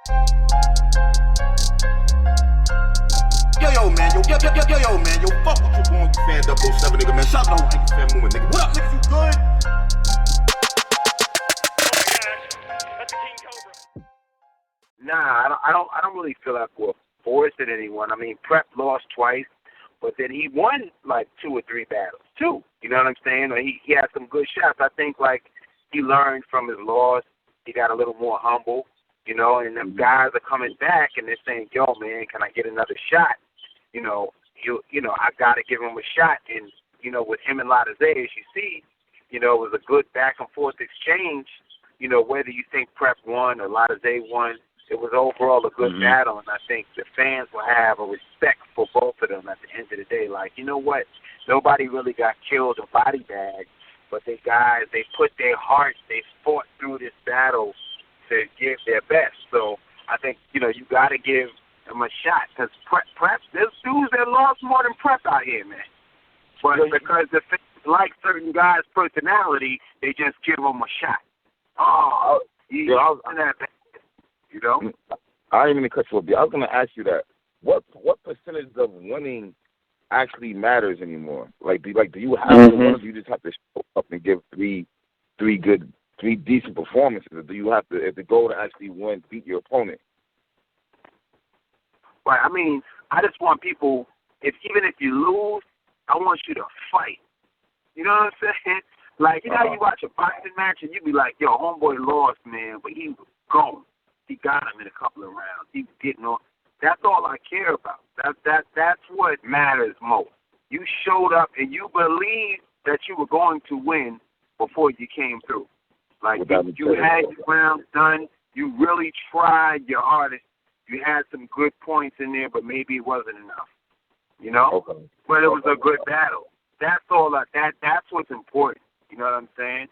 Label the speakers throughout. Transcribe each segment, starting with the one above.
Speaker 1: Yo, man, fuck what you going to fan 007, nigga, man. Shout out to Nigga Fan Movement, nigga. What up, niggas, you good?
Speaker 2: Nah, I don't really feel like we're forcing anyone. I mean, Prep lost twice, but then he won like 2 or 3 battles too. You know what I'm saying? Or he had some good shots. I think like he learned from his loss. He got a little more humble, you know. And them guys are coming back and they're saying, "Yo, man, can I get another shot?" You know, I got to give him a shot. And you know, with him and Latizé, as you see, you know, it was a good back and forth exchange. You know, whether you think Prep won or Latizé won. It was overall a good battle, and I think the fans will have a respect for both of them at the end of the day. Like, you know what? Nobody really got killed or body bagged, but they put their hearts, they fought through this battle to give their best. So I think, you know, you got to give them a shot because Prep, there's dudes that lost more than Prep out here, man. But because the fans like certain guys' personality, they just give them a shot. Oh, he's in that bad. You know?
Speaker 3: I didn't even cut you off. I was going to ask you that. What percentage of winning actually matters anymore? Like, do you have to win, or do you just have to show up and give three decent performances? Or do you have to, if the goal to actually win, beat your opponent?
Speaker 2: Right. I mean, I just want people, even if you lose, I want you to fight. You know what I'm saying? Like, you know how you watch a boxing match and you be like, yo, homeboy lost, man, but he was gone. He got him in a couple of rounds. He was getting on. That's all I care about. That's what matters most. You showed up and you believed that you were going to win before you came through. Like you had your rounds done. You really tried your hardest. You had some good points in there, but maybe it wasn't enough. You know? Okay. But it was a good battle. That's all. That's what's important. You know what I'm saying?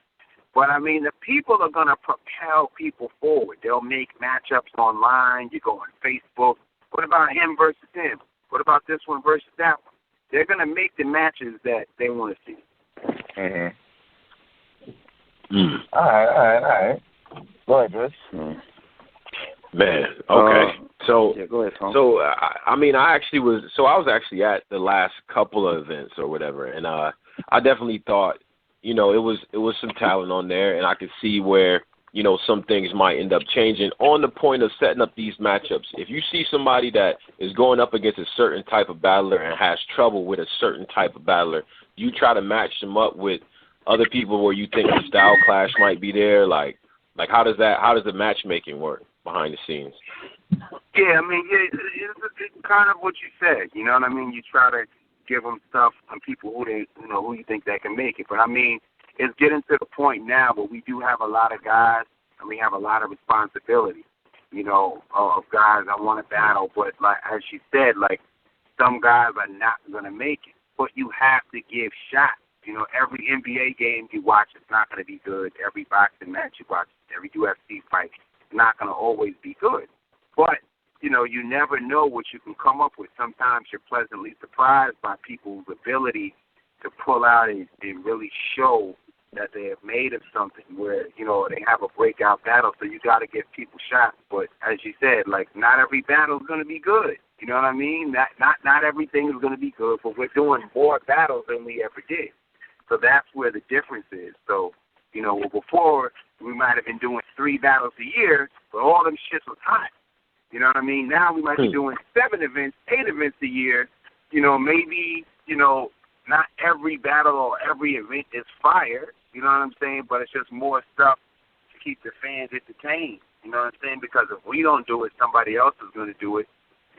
Speaker 2: But, I mean, the people are going to propel people forward. They'll make matchups online. You go on Facebook. What about him versus him? What about this one versus that one? They're going to make the matches that they want to see.
Speaker 3: All right. Go ahead, Chris.
Speaker 4: Man, okay.
Speaker 3: Yeah, go ahead, Tom.
Speaker 4: So, I mean, I was actually at the last couple of events or whatever, and I definitely thought, you know, it was some talent on there, and I could see where, you know, some things might end up changing on the point of setting up these matchups. If you see somebody that is going up against a certain type of battler and has trouble with a certain type of battler, you try to match them up with other people where you think the style clash might be there. Like how does the matchmaking work behind the scenes?
Speaker 2: Yeah, I mean, it's kind of what you said. You know what I mean? You try to give them stuff on people who you think that can make it. But I mean, it's getting to the point now where we do have a lot of guys and we have a lot of responsibility, you know, of guys that want to battle. But like as you said, like some guys are not going to make it. But you have to give shots. You know, every NBA game you watch is not going to be good. Every boxing match you watch, every UFC fight is not going to always be good. But you know, you never know what you can come up with. Sometimes you're pleasantly surprised by people's ability to pull out and really show that they have made of something where, you know, they have a breakout battle. So you got to give people shots. But as you said, like, not every battle is going to be good. You know what I mean? Not everything is going to be good, but we're doing more battles than we ever did. So that's where the difference is. So, you know, before we might have been doing 3 battles a year, but all them shits was hot. You know what I mean? Now we might be doing 7 events, 8 events a year. You know, maybe, you know, not every battle or every event is fire. You know what I'm saying? But it's just more stuff to keep the fans entertained. You know what I'm saying? Because if we don't do it, somebody else is going to do it.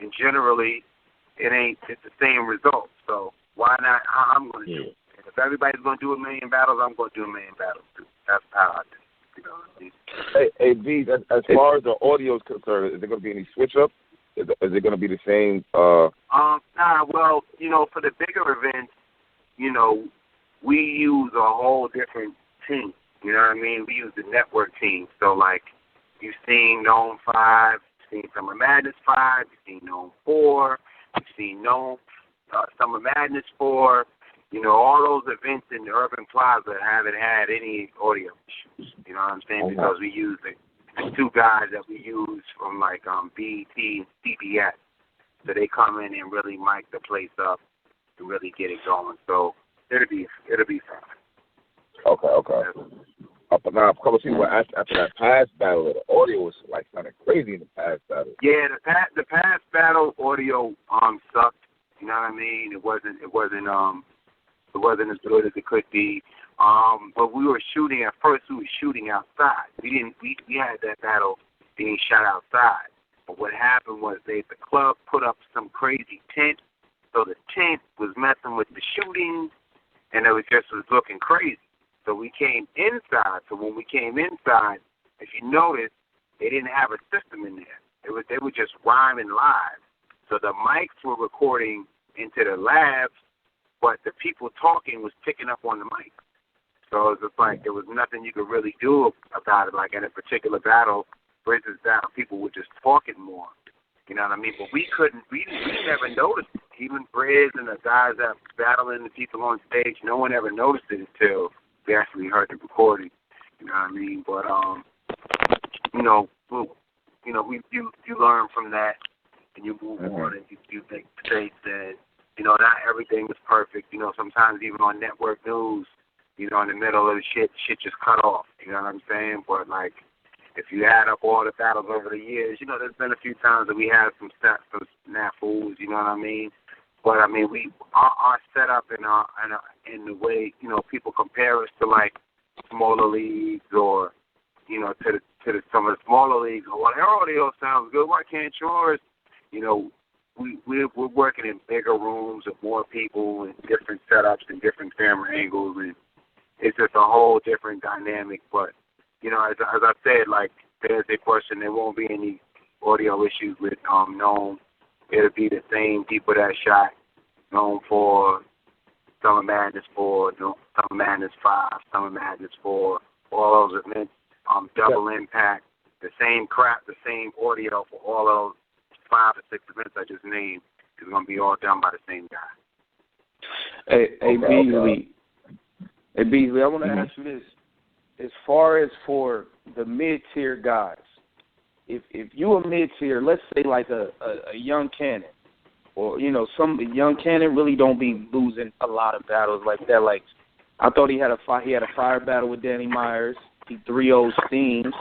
Speaker 2: And generally, it's the same result. So why not? I'm going to do it. And if everybody's going to do 1 million battles, I'm going to do 1 million battles too. That's how I do it. You know what I mean?
Speaker 3: Hey, B, as far as the audio is concerned, is there going to be any switch-up? Is it going to be the same?
Speaker 2: Well, you know, for the bigger events, you know, we use a whole different team. You know what I mean? We use the network team. So, like, you've seen NOME 5, you've seen Summer Madness 5, you've seen NOME 4, you've seen NOME Summer Madness 4. You know, all those events in the Urban Plaza haven't had any audio issues. You know what I'm saying? Because we use two guys that we use from like BET and CBS. So they come in and really mic the place up to really get it going. So it'll be fun.
Speaker 3: Okay. Now, a couple of people were asked after that past battle, the audio was like kind of crazy in the past battle.
Speaker 2: Yeah, the past battle audio sucked. You know what I mean? It wasn't as good as it could be. But we were shooting at first. We were shooting outside. We had that battle being shot outside. But what happened was the club put up some crazy tent, so the tent was messing with the shooting, and it was looking crazy. So we came inside. So when we came inside, if you notice, they didn't have a system in there. They were just rhyming live. So the mics were recording into the labs, but the people talking was picking up on the mic. So it was just like there was nothing you could really do about it. Like in a particular battle, Bridges battle, people were just talking more. You know what I mean? But we never noticed it. Even Prez and the guys that battling the people on stage, no one ever noticed it until we actually heard the recording. You know what I mean? But you learn from that and you move on and you make mistakes that not everything is perfect. Sometimes even on network news, in the middle of the shit just cut off. You know what I'm saying? But like, if you add up all the battles over the years, there's been a few times that we had some snafus. You know what I mean? But I mean, our setup and the way people compare us to like smaller leagues or to some of the smaller leagues. Well, their audio sounds good. Why can't yours? We're working in bigger rooms with more people and different setups and different camera angles, and it's just a whole different dynamic. But as I said, like there's a question, there won't be any audio issues with NOME. It'll be the same people that shot NOME for Summer Madness 4, Summer Madness 5, Summer Madness 4, all those events, Double Impact, the same crap, the same audio for all those 5 or 6 events I just named is going to be all done by the same guy.
Speaker 5: Hey, Beasley, I want to ask you this. As far as for the mid-tier guys, if you a mid-tier, let's say like a young Cannon, or, some young Cannon really don't be losing a lot of battles like that. Like, I thought he had a fire battle with Danny Myers. He 3-0 Steams.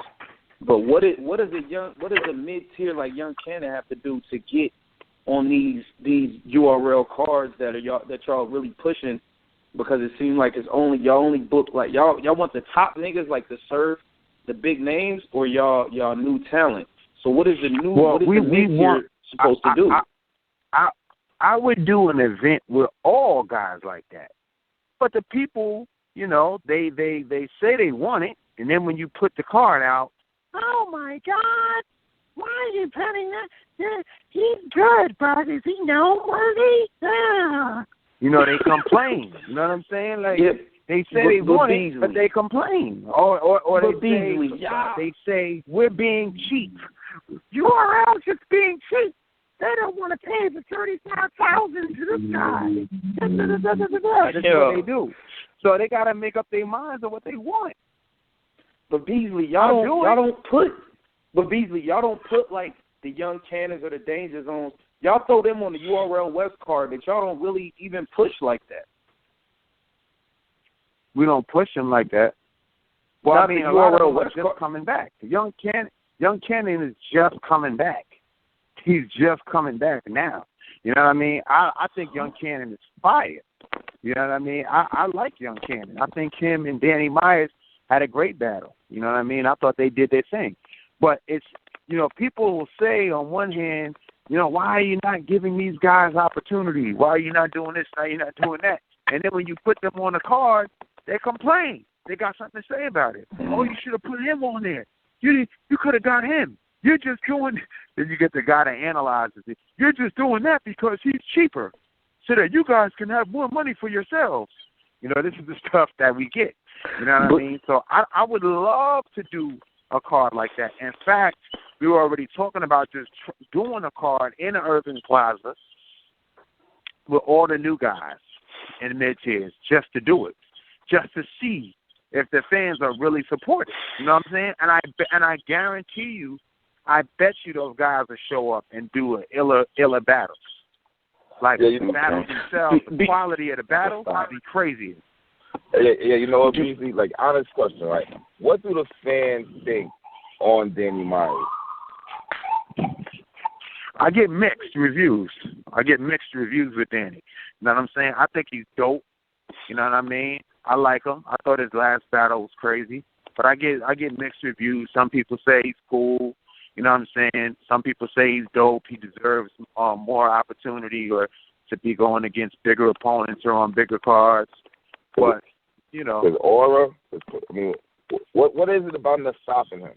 Speaker 5: But what does a mid-tier like young Cannon have to do to get on these URL cards that y'all really pushing? Because it seems like y'all only book like y'all want the top niggas like to serve the big names, or y'all new talent. So what is the mid-tier supposed to do?
Speaker 6: I would do an event with all guys like that. But the people, they say they want it, and then when you put the card out, oh my God, why are you putting that? He's good, but is he noteworthy? They complain. You know what I'm saying? Like they say they want it, but they complain, or they say we're being cheap. URL just being cheap. They don't want to pay the $35,000 to this guy. That's what they do. So they got to make up their minds on what they want.
Speaker 5: But Beasley, y'all don't put like the young Cannons or the Danger Zones. Y'all throw them on the URL West card, but y'all don't really even push like that.
Speaker 6: We don't push them like that. Well, I mean, a lot of them are just coming back. Young Cannon is just coming back. He's just coming back now. You know what I mean? I think Young Cannon is fire. You know what I mean? I like Young Cannon. I think him and Danny Myers had a great battle. You know what I mean? I thought they did their thing. But it's, people will say on one hand, why are you not giving these guys opportunity? Why are you not doing this? Why are you not doing that? And then when you put them on the card, they complain. They got something to say about it. Oh, you should have put him on there. You could have got him. You're just doing. Then you get the guy that analyzes it. You're just doing that because he's cheaper, so that you guys can have more money for yourselves. This is the stuff that we get. You know what I mean? So I would love to do a card like that. In fact, we were already talking about just doing a card in the Urban Plaza with all the new guys in the mid-tiers just to do it, just to see if the fans are really supportive. You know what I'm saying? And I guarantee you, I bet you those guys will show up and do a iller battles. Like the battles themselves, the quality of the battle would be crazy.
Speaker 3: Yeah, you know what, Beasley? Like, honest question, right? What do the fans think on Danny Myers?
Speaker 6: I get mixed reviews. With Danny. You know what I'm saying? I think he's dope. You know what I mean? I like him. I thought his last battle was crazy. But I get mixed reviews. Some people say he's cool. You know what I'm saying? Some people say he's dope. He deserves more opportunity or to be going against bigger opponents or on bigger cards. But, you know.
Speaker 3: His aura, I mean, what is it about that's stopping him?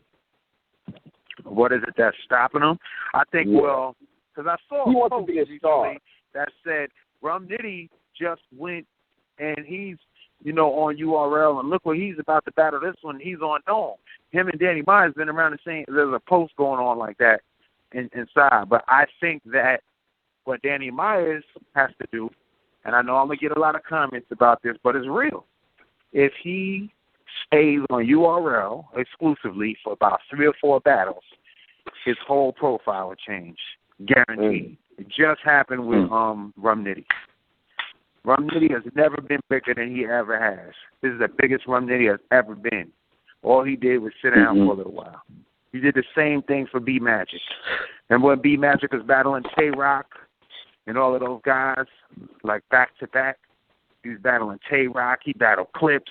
Speaker 6: What is it that's stopping him? I think, well, because I saw
Speaker 3: he wants to be a star.
Speaker 6: That said Rum Nitty just went and he's, you know, on URL, and look what he's about to battle this one. He's on NOME. Him and Danny Myers been around the same. There's a post going on like that inside. But I think that what Danny Myers has to do, and I know I'm going to get a lot of comments about this, but it's real. If he stays on URL exclusively for about 3 or 4 battles, his whole profile will change. Guaranteed. It just happened with Rum Nitty. Rum Nitty has never been bigger than he ever has. This is the biggest Rum Nitty has ever been. All he did was sit down for a little while. He did the same thing for B Magic. And when B Magic was battling Tay-Rock and all of those guys, like back-to-back, he was battling Tay-Rock. He battled Clips,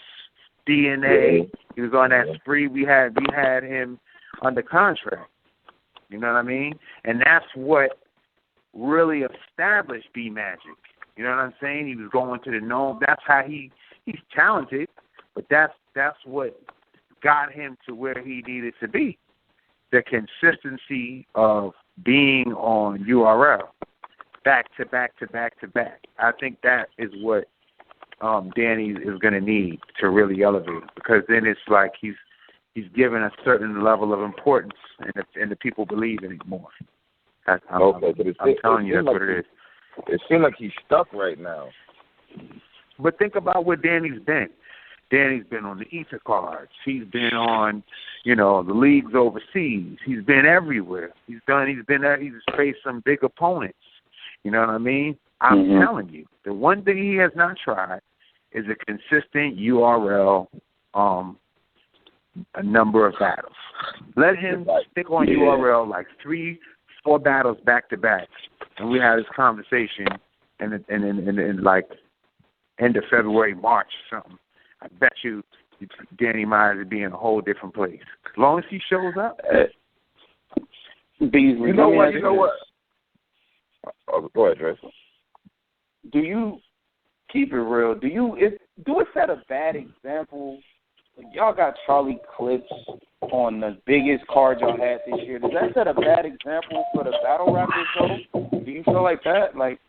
Speaker 6: DNA. He was on that spree. We had him under contract. You know what I mean? And that's what really established B Magic. You know what I'm saying? He was going to the NOME. That's how he's talented, but that's what got him to where he needed to be. The consistency of being on URL, back to back to back to back. I think that is what Danny is going to need to really elevate, because then it's like he's given a certain level of importance, and the people believe in it more. I'm telling you, that's what it is.
Speaker 3: It seems like he's stuck right now.
Speaker 6: But think about where Danny's been. Danny's been on the Ether cards. He's been on, you know, the leagues overseas. He's been everywhere. He's faced some big opponents. You know what I mean? I'm telling you, the one thing he has not tried is a consistent URL a number of battles. Let him stick on URL like 3-4 battles back to back, and we had this conversation, and like end of February, March, or something. I bet you Danny Myers would be in a whole different place as long as he shows up.
Speaker 5: Beasley,
Speaker 3: you know what? Oh, go ahead, Trace.
Speaker 5: Do you keep it real? Do it set a bad example? Like, y'all got Charlie Clips on the biggest card y'all had this year. Does that set a bad example for the battle rappers, though? Do you feel like that? Like,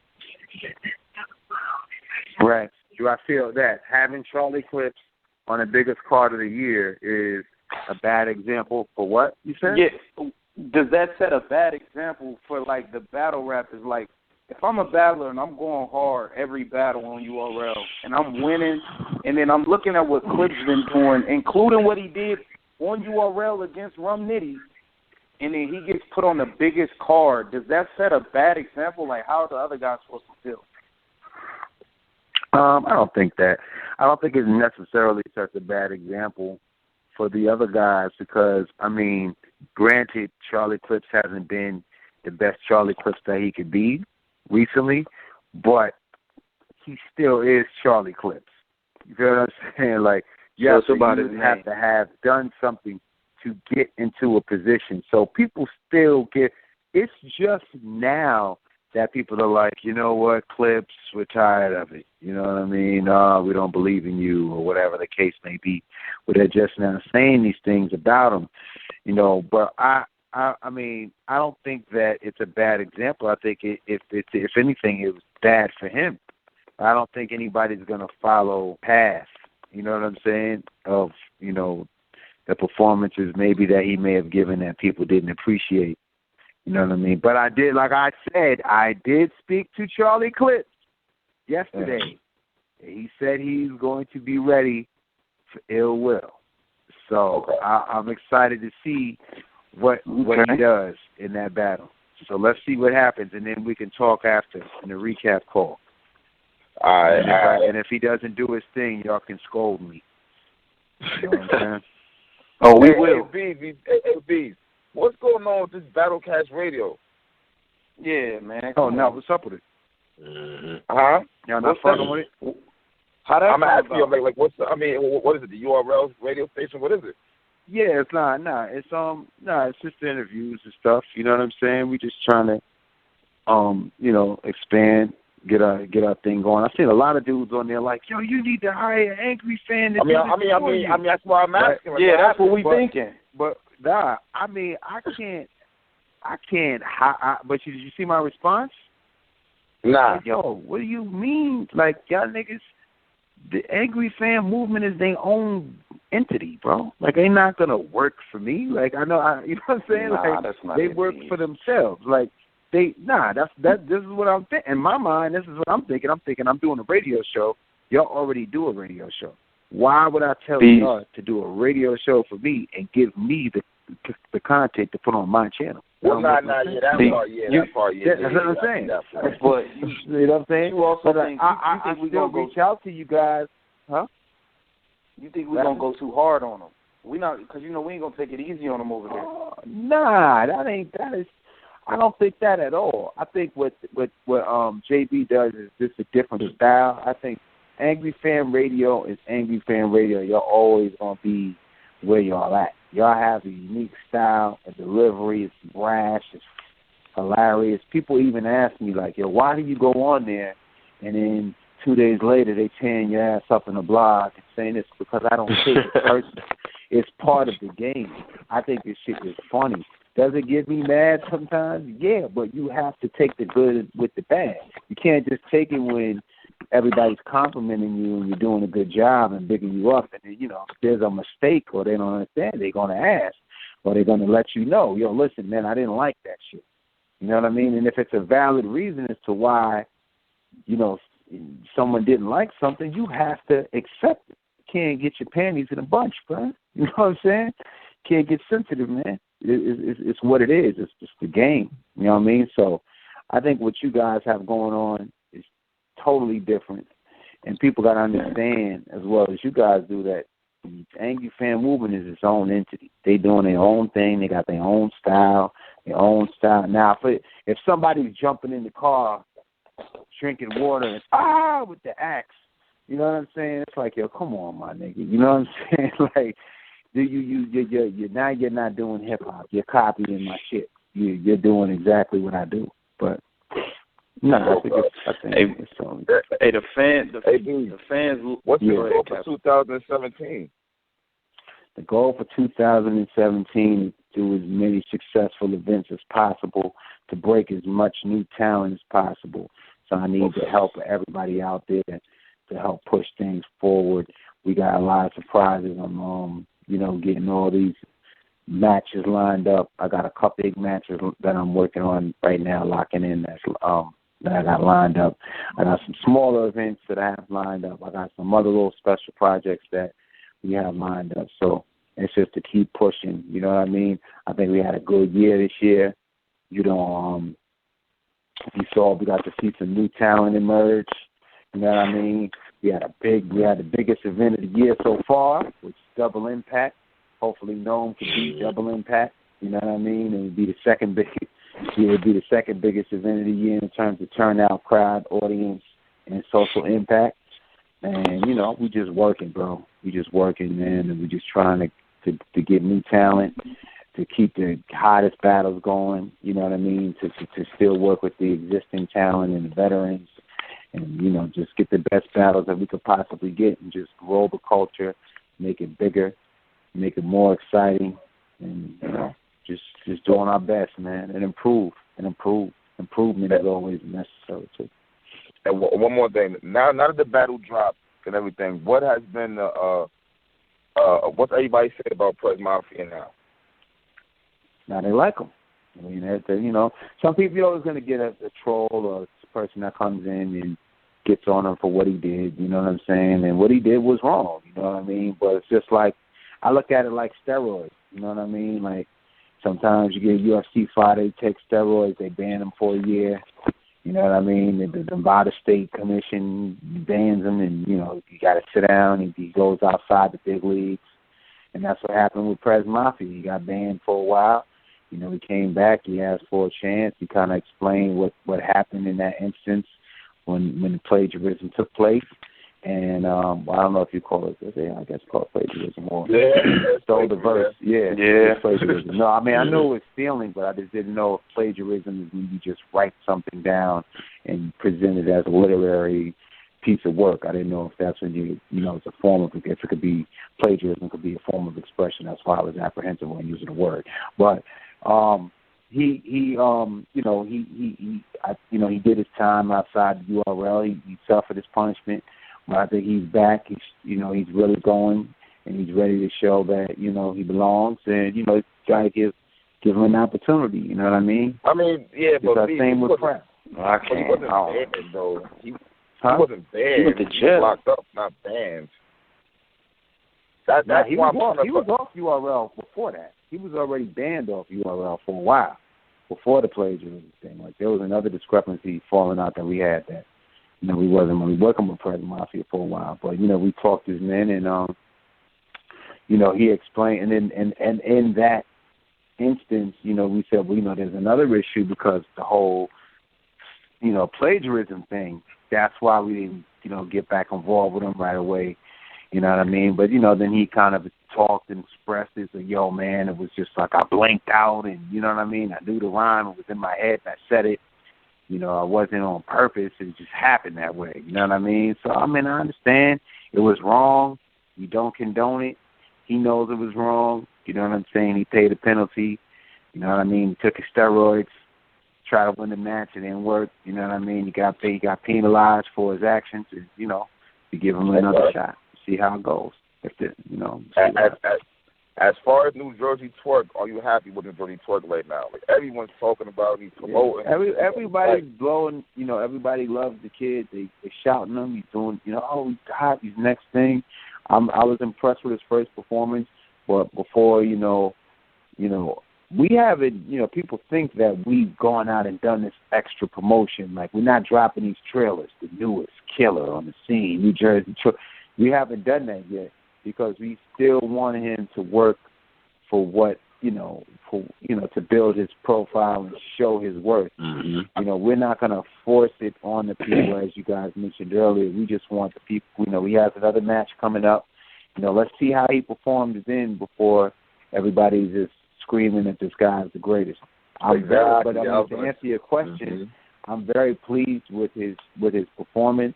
Speaker 6: right. Do I feel that having Charlie Clips on the biggest card of the year is a bad example for what you said?
Speaker 5: Yeah. Does that set a bad example for, like, the battle rappers? Like, if I'm a battler and I'm going hard every battle on URL and I'm winning, and then I'm looking at what Clips been doing, including what he did on URL against Rum Nitty, and then he gets put on the biggest card, does that set a bad example? Like, how are the other guys supposed to feel?
Speaker 6: I don't think that. I don't think it necessarily sets a bad example for the other guys because, I mean, granted, Charlie Clips hasn't been the best Charlie Clips that he could be recently, but he still is Charlie Clips. You know what I'm saying? Like, yes, you have to have done something to get into a position. So people still get – it's just now that people are like, you know what, Clips, we're tired of it. You know what I mean? We don't believe in you or whatever the case may be. But they're just now saying these things about him, you know. But I mean, I don't think that it's a bad example. I think if anything, it was bad for him. I don't think anybody's going to follow path, you know what I'm saying, of, you know, the performances maybe that he may have given that people didn't appreciate. You know what I mean? But I did, like I said, I did speak to Charlie Clips yesterday. He said he's going to be ready ill will. So I'm excited to see what he does in that battle. So let's see what happens, and then we can talk after in the recap call.
Speaker 3: All right.
Speaker 6: And if he doesn't do his thing, y'all can scold me. You know what I'm saying?
Speaker 5: Oh, we will.
Speaker 3: Hey, what's going on with this Battlecast Radio?
Speaker 5: Yeah, man.
Speaker 6: Oh, no, what's up with it?
Speaker 3: Huh?
Speaker 6: Y'all not fucking with it?
Speaker 5: How that
Speaker 3: I'm asking you,
Speaker 5: about?
Speaker 3: like, what is it? The URL radio station? What is it?
Speaker 6: Yeah, it's not. It's just the interviews and stuff. You know what I'm saying? We just trying to, expand, get our thing going. I've seen a lot of dudes on there like, yo, you need to hire an angry fan. To
Speaker 3: That's why I'm asking.
Speaker 5: Yeah, that's what we thinking.
Speaker 6: But I can't. But did you see my response?
Speaker 3: Nah.
Speaker 6: Like, yo, what do you mean? Like, y'all niggas, the angry fan movement is their own entity, bro. Like, they not gonna work for me. Like, you know what I'm saying?
Speaker 5: Nah, that's not
Speaker 6: they work for themselves. Like, this is what I'm thinking. In my mind, this is what I'm thinking. I'm thinking I'm doing a radio show. Y'all already do a radio show. Why would I tell y'all to do a radio show for me and give me the content to put on my channel?
Speaker 3: Well, that part, yeah.
Speaker 6: That's what I'm saying.
Speaker 5: But
Speaker 6: you know what I'm saying?
Speaker 5: You also think
Speaker 6: I
Speaker 5: we
Speaker 6: still
Speaker 5: gonna
Speaker 6: reach out to you guys, huh?
Speaker 5: You think we're gonna go too hard on them? We not, because we ain't gonna take it easy on them over there.
Speaker 6: Nah, I don't think that at all. I think what JB does is just a different style. I think Angry Fan Radio is Angry Fan Radio. Y'all always gonna be where y'all at. Y'all have a unique style, a delivery. It's brash. It's hilarious. People even ask me, like, yo, why do you go on there and then 2 days later they tearing your ass up in a blog and saying it's because I don't take it personally. It's part of the game. I think this shit is funny. Does it get me mad sometimes? Yeah, but you have to take the good with the bad. You can't just take it when everybody's complimenting you and you're doing a good job and bigging you up. And then, if there's a mistake or they don't understand, they're going to ask. Or they're going to let you know, yo, listen, man, I didn't like that shit. You know what I mean? And if it's a valid reason as to why, someone didn't like something, you have to accept it. You can't get your panties in a bunch, bro. You know what I'm saying? Can't get sensitive, man. It's what it is. It's just the game. You know what I mean? So I think what you guys have going on is totally different. And people got to understand, as well as you guys do, that the Angry Fan Movement is its own entity. They doing their own thing. They got their own style, Now, if somebody's jumping in the car, drinking water, and with the axe, you know what I'm saying? It's like, yo, come on, my nigga. You know what I'm saying? Like, now you're not doing hip hop. You're copying my shit. You're doing exactly what I do. But no, I think it's something.
Speaker 5: Hey, the fans.
Speaker 3: What's your goal for 2017?
Speaker 6: The goal for 2017 is to do as many successful events as possible, to break as much new talent as possible. So I need the help of everybody out there to help push things forward. We got a lot of surprises. I'm getting all these matches lined up. I got a couple big matches that I'm working on right now, locking in that I got lined up. I got some smaller events that I have lined up. I got some other little special projects that we have lined up. So it's just to keep pushing. You know what I mean? I think we had a good year this year. You saw, we got to see some new talent emerge. You know what I mean? We had the biggest event of the year so far, which is Double Impact. Hopefully NOME could beat Double Impact. You know what I mean? It would be the second biggest event of the year in terms of turnout, crowd, audience, and social impact. And, we just working, bro. We just working, man, and we just trying to get new talent, to keep the hottest battles going, you know what I mean, to still work with the existing talent and the veterans, and, just get the best battles that we could possibly get and just grow the culture, make it bigger, make it more exciting, and, just doing our best, man, and improve. Improvement is always necessary, too.
Speaker 3: And one more thing. Now that the battle dropped and everything, what has been what's everybody say about Prez Mafia now?
Speaker 6: Now they like them. I mean, some people, you're always going to get a troll or a person that comes in and gets on him for what he did, you know what I'm saying? And what he did was wrong, you know what I mean? But it's just like, I look at it like steroids, you know what I mean? Like, sometimes you get a UFC fighter, they take steroids, they ban them for a year, you know what I mean? The Nevada State Commission bans him, and, you know, you got to sit down, he goes outside the big leagues. And that's what happened with Prez Mafia. He got banned for a while. You know, he came back, he asked for a chance. He kind of explained what happened in that instance when the plagiarism took place. And well, I don't know if you call it, I guess call it plagiarism or stole the verse. Yeah. Plagiarism. No, I mean, I knew it was stealing, but I just didn't know if plagiarism is when you just write something down and present it as a literary piece of work. I didn't know if that's when you know, it's a form of, if it could be plagiarism, could be a form of expression. That's why I was apprehensive when using the word. But he did his time outside the URL. He suffered his punishment. But I think he's back. He's really going, and he's ready to show that, you know, he belongs. And, you know, got to give him an opportunity. You know what I mean?
Speaker 3: I mean, yeah, but
Speaker 6: same with Prez.
Speaker 3: I can't. He wasn't banned, though. He wasn't banned. He went to jail. He was locked up, not banned. He was off URL before that. He was already banned off URL for a while before the plagiarism thing. Like, there was another discrepancy falling out that we had that, you know, we wasn't really working with Prez Mafia for a while. But, you know, we talked to his men, and, you know, he explained. And in that instance, you know, we said, well, you know, there's another issue because the whole, you know, plagiarism thing, that's why we didn't, you know, get back involved with him right away. You know what I mean? But, you know, then he kind of talked and expressed it. So, yo, man, it was just like I blinked out, and, you know what I mean? I knew the rhyme. It was in my head, and I said it. You know, I wasn't on purpose. It just happened that way. You know what I mean? So, I mean, I understand. It was wrong. You don't condone it. He knows it was wrong. You know what I'm saying? He paid a penalty. You know what I mean? He took his steroids, tried to win the match. It didn't work. You know what I mean? He got penalized for his actions. And, you know, to give him another shot. See how it goes. As far as New Jersey Twork, are you happy with New Jersey Twork right now? Like, everyone's talking about, he's promoting.
Speaker 6: Everybody's blowing. You know, everybody loves the kid. They shouting him. He's doing. You know, oh, he's hot. He's next thing. I was impressed with his first performance, but before, you know, we haven't. You know, people think that we've gone out and done this extra promotion. Like, we're not dropping these trailers. The newest killer on the scene, New Jersey Twork. We haven't done that yet because we still want him to work for what, to build his profile and show his worth. Mm-hmm. You know, we're not going to force it on the people, as you guys mentioned earlier. We just want the people, you know, he has another match coming up. You know, let's see how he performs then before everybody's just screaming that this guy's the greatest. To answer your question, I'm very pleased with his performance.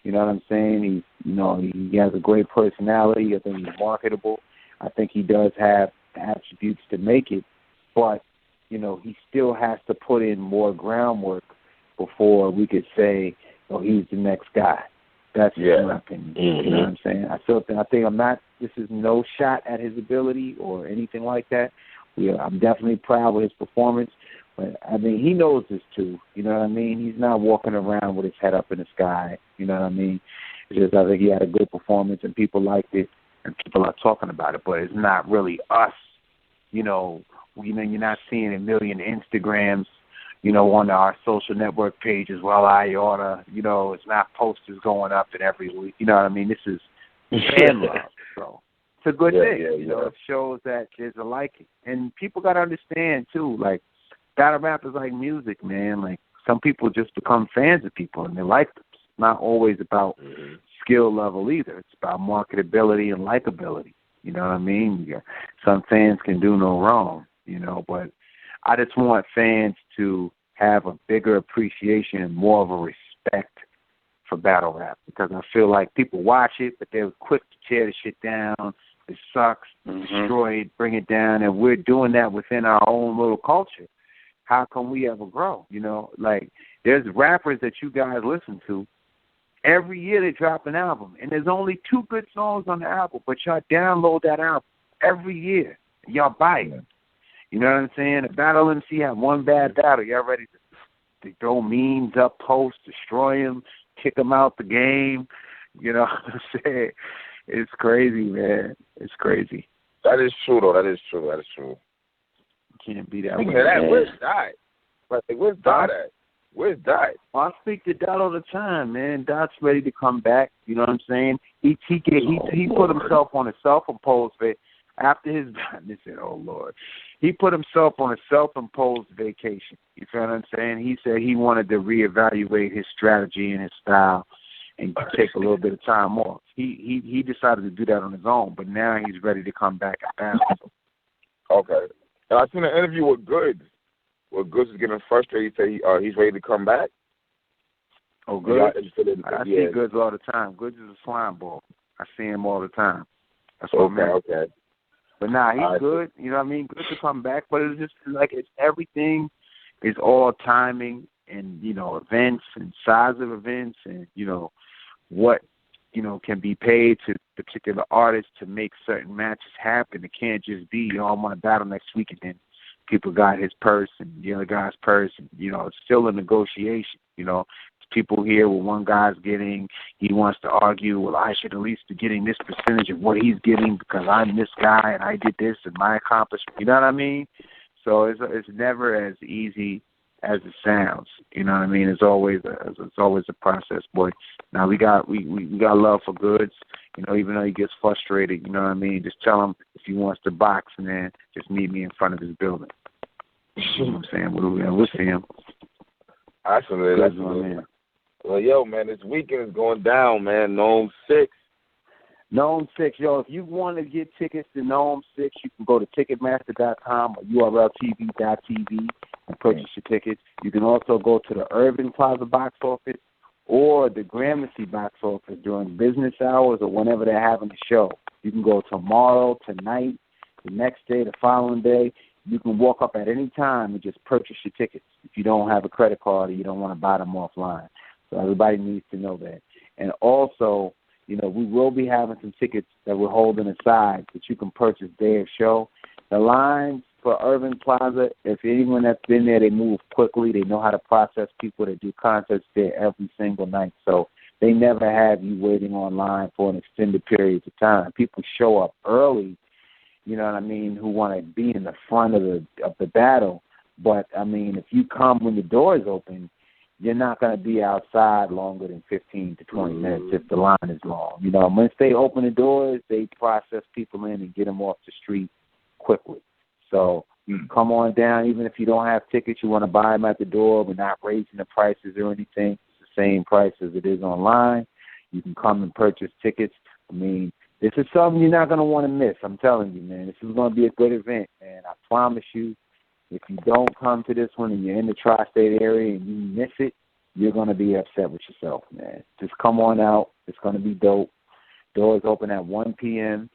Speaker 6: You know what I'm saying? He has a great personality. I think he's marketable. I think he does have attributes to make it, but, you know, he still has to put in more groundwork before we could say, oh, he's the next guy. That's my opinion. Mm-hmm. You know what I'm saying? This is no shot at his ability or anything like that. I'm definitely proud of his performance. But, I mean, he knows this, too. You know what I mean? He's not walking around with his head up in the sky. You know what I mean? It's just I think he had a good performance, and people liked it, and people are talking about it. But it's not really us. You know, you're not seeing a million Instagrams, you know, on our social network pages. Well, I oughta. You know, it's not posters going up in every week. You know what I mean? This is fan love, so. It's a good thing. You know, it shows that there's a liking. And people got to understand, too, like, battle rap is like music, man. Like, some people just become fans of people and they like them. It's not always about skill level either. It's about marketability and likability. You know what I mean? Some fans can do no wrong, you know, but I just want fans to have a bigger appreciation and more of a respect for battle rap, because I feel like people watch it, but they're quick to tear the shit down. It sucks, destroy it, bring it down, and we're doing that within our own little culture. How can we ever grow? You know, like, there's rappers that you guys listen to. Every year they drop an album, and there's only 2 good songs on the album, but y'all download that album every year. Y'all buy it. You know what I'm saying? A battle MC have one bad battle. Y'all ready to throw memes up, post, destroy them, kick them out the game. You know what I'm saying? It's crazy, man. It's crazy.
Speaker 3: That is true, though. That is true.
Speaker 6: Can't be that
Speaker 3: Speaking
Speaker 6: way.
Speaker 3: of that, where's Dot? Like, where's Dot at? Where's Dot?
Speaker 6: Well, I speak to Dot all the time, man. Dot's ready to come back. You know what I'm saying? He put himself on a self-imposed after his. Listen, oh Lord, he put himself on a self-imposed vacation. You feel what I'm saying? He said he wanted to reevaluate his strategy and his style, and take a little bit of time off. He decided to do that on his own, but now he's ready to come back at balance.
Speaker 3: Okay. And I seen an interview with Goods. Where Goods is getting frustrated. He say he's ready to come back.
Speaker 6: Oh, Goods? I see Goods all the time. Goods is a slime ball. I see him all the time. That's what I mean.
Speaker 3: Okay.
Speaker 6: But nah, he's good. You know what I mean? Good to come back. But it's just like it's everything is all timing and, you know, events and size of events and, you know, what, you know, can be paid to particular artists to make certain matches happen. It can't just be, I want to battle next week and then people got his purse and the other guy's purse. And, you know, it's still a negotiation. You know, people here where one guy's getting, he wants to argue, well, I should at least be getting this percentage of what he's getting because I'm this guy and I did this and my accomplishment. You know what I mean? So it's never as easy as it sounds. You know what I mean? It's always a process, boy. Now we got love for Goods. You know, even though he gets frustrated, you know what I mean? Just tell him if he wants to box, and then just meet me in front of his building. You know what I'm saying? We'll see him.
Speaker 3: Absolutely. Well, yo, man, this weekend is going down, man. NOME 6.
Speaker 6: NOME 6. Yo, if you want to get tickets to NOME 6, you can go to Ticketmaster.com or URLTV.tv and purchase your tickets. You can also go to the Irving Plaza box office or the Gramercy box office during business hours or whenever they're having a show. You can go tomorrow, tonight, the next day, the following day. You can walk up at any time and just purchase your tickets if you don't have a credit card or you don't want to buy them offline. So everybody needs to know that. And also, you know, we will be having some tickets that we're holding aside that you can purchase day of show. The lines for Irving Plaza, if anyone that's been there, they move quickly. They know how to process people that do concerts there every single night. So they never have you waiting online for an extended period of time. People show up early, you know what I mean, who want to be in the front of the battle. But, I mean, if you come when the doors open, you're not going to be outside longer than 15 to 20 minutes if the line is long. You know, once they open the doors, they process people in and get them off the street quickly. So come on down. Even if you don't have tickets, you want to buy them at the door. We're not raising the prices or anything. It's the same price as it is online. You can come and purchase tickets. I mean, this is something you're not going to want to miss. I'm telling you, man. This is going to be a good event, man. I promise you. If you don't come to this one and you're in the tri-state area and you miss it, you're going to be upset with yourself, man. Just come on out. It's going to be dope. Doors open at 1 p.m.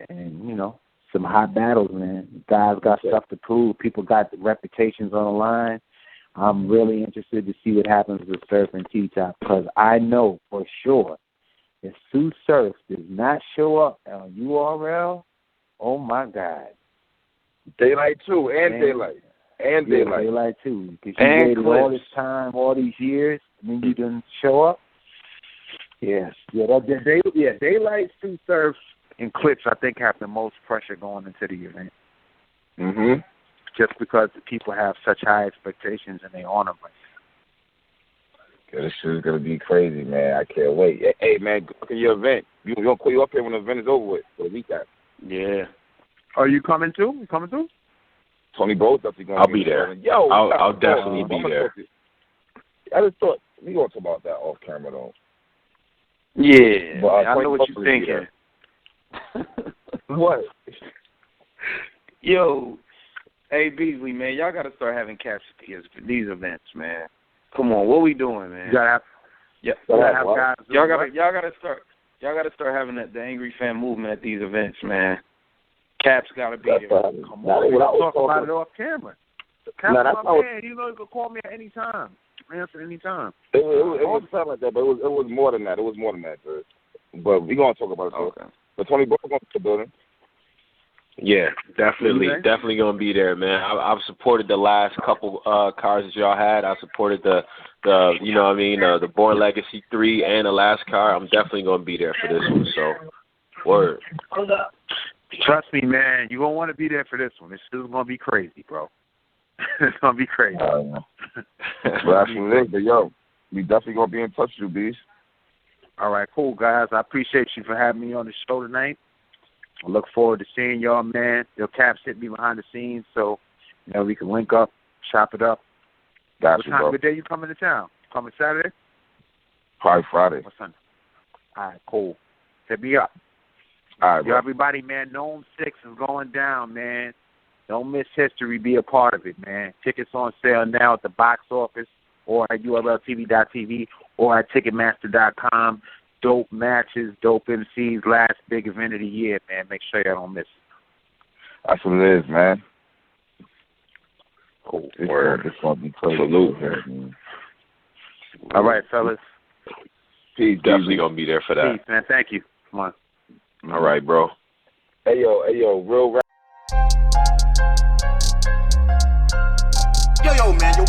Speaker 6: And, you know, some hot battles, man. Guys got stuff to prove. People got reputations on the line. I'm really interested to see what happens with Surf and T-Top because I know for sure if Sue Surf does not show up on URL, oh, my God.
Speaker 3: Daylight too, and Daylight. And Daylight.
Speaker 6: Daylight too. Because you waited all this time, all these years, and then you didn't show up. Yes. Daylight, Sue Surf, and Clips, I think, have the most pressure going into the event.
Speaker 3: Mm-hmm.
Speaker 6: Just because the people have such high expectations and they on them right
Speaker 3: now. This shit is going to be crazy, man. I can't wait. Hey, man, look at your event. We're going to call you up here when the event is over with for the recap.
Speaker 6: Yeah. Are you coming too? You coming too?
Speaker 3: Tony Bo's definitely going
Speaker 4: to be there.
Speaker 3: Yo,
Speaker 4: I'll definitely be there.
Speaker 3: I just thought we going to talk about that off camera though.
Speaker 6: Yeah, but, I know what you're thinking.
Speaker 3: What?
Speaker 5: Yo, hey Beasley, man, y'all got to start having caps for these events, man. Come on, what we doing, man?
Speaker 6: You gotta have.
Speaker 5: Yeah, y'all gotta start having the angry fan movement at these events, man. Caps got to be there.
Speaker 6: Come on, we'll talk about it off camera. Caps man, you know you can call me at any time. Answer any time.
Speaker 3: It was something like that, but it was more than that. It was more than that, dude. But we're going to talk about it.
Speaker 5: Okay.
Speaker 3: But Tony Bo's going to the building.
Speaker 4: Yeah, definitely gonna be there, man. I've supported the last couple cars that y'all had. I supported the you know what I mean, the Born Legacy 3 and the last car. I'm definitely gonna be there for this one. So, word.
Speaker 6: Trust me, man. You're gonna want to be there for this one. This is gonna be crazy, bro. It's gonna be crazy.
Speaker 3: Well, that's what it is. But yo, we definitely gonna be in touch with you, Beast.
Speaker 6: All right, cool, guys. I appreciate you for having me on the show tonight. I look forward to seeing y'all, man. Your Caps hit me behind the scenes, so we can link up, chop it up.
Speaker 3: Gotcha,
Speaker 6: what time
Speaker 3: bro.
Speaker 6: of the day you coming to town? Coming Saturday?
Speaker 3: Probably Friday.
Speaker 6: Or Sunday? All right, cool. Hit me up.
Speaker 3: All right,
Speaker 6: yo, everybody, man. NOME 6 is going down, man. Don't miss history. Be a part of it, man. Tickets on sale now at the box office or at urltv.tv or at ticketmaster.com. Dope matches, dope MCs, last big event of the year, man. Make sure y'all don't miss it.
Speaker 3: That's what it is, man.
Speaker 6: Cool.
Speaker 3: It's going to be crazy.
Speaker 4: Salute.
Speaker 3: Man.
Speaker 6: All right, fellas.
Speaker 3: Peace.
Speaker 4: Definitely going to be there for that.
Speaker 6: Peace, man. Thank you. Come on.
Speaker 4: All right, bro.
Speaker 3: Hey, yo, real rap.
Speaker 1: Yo, man, yo,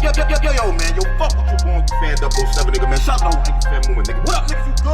Speaker 1: man, yo, fuck with you, born fan 007, nigga, man. Shout out to nigga, fan moving, nigga. What up, niggas, you good?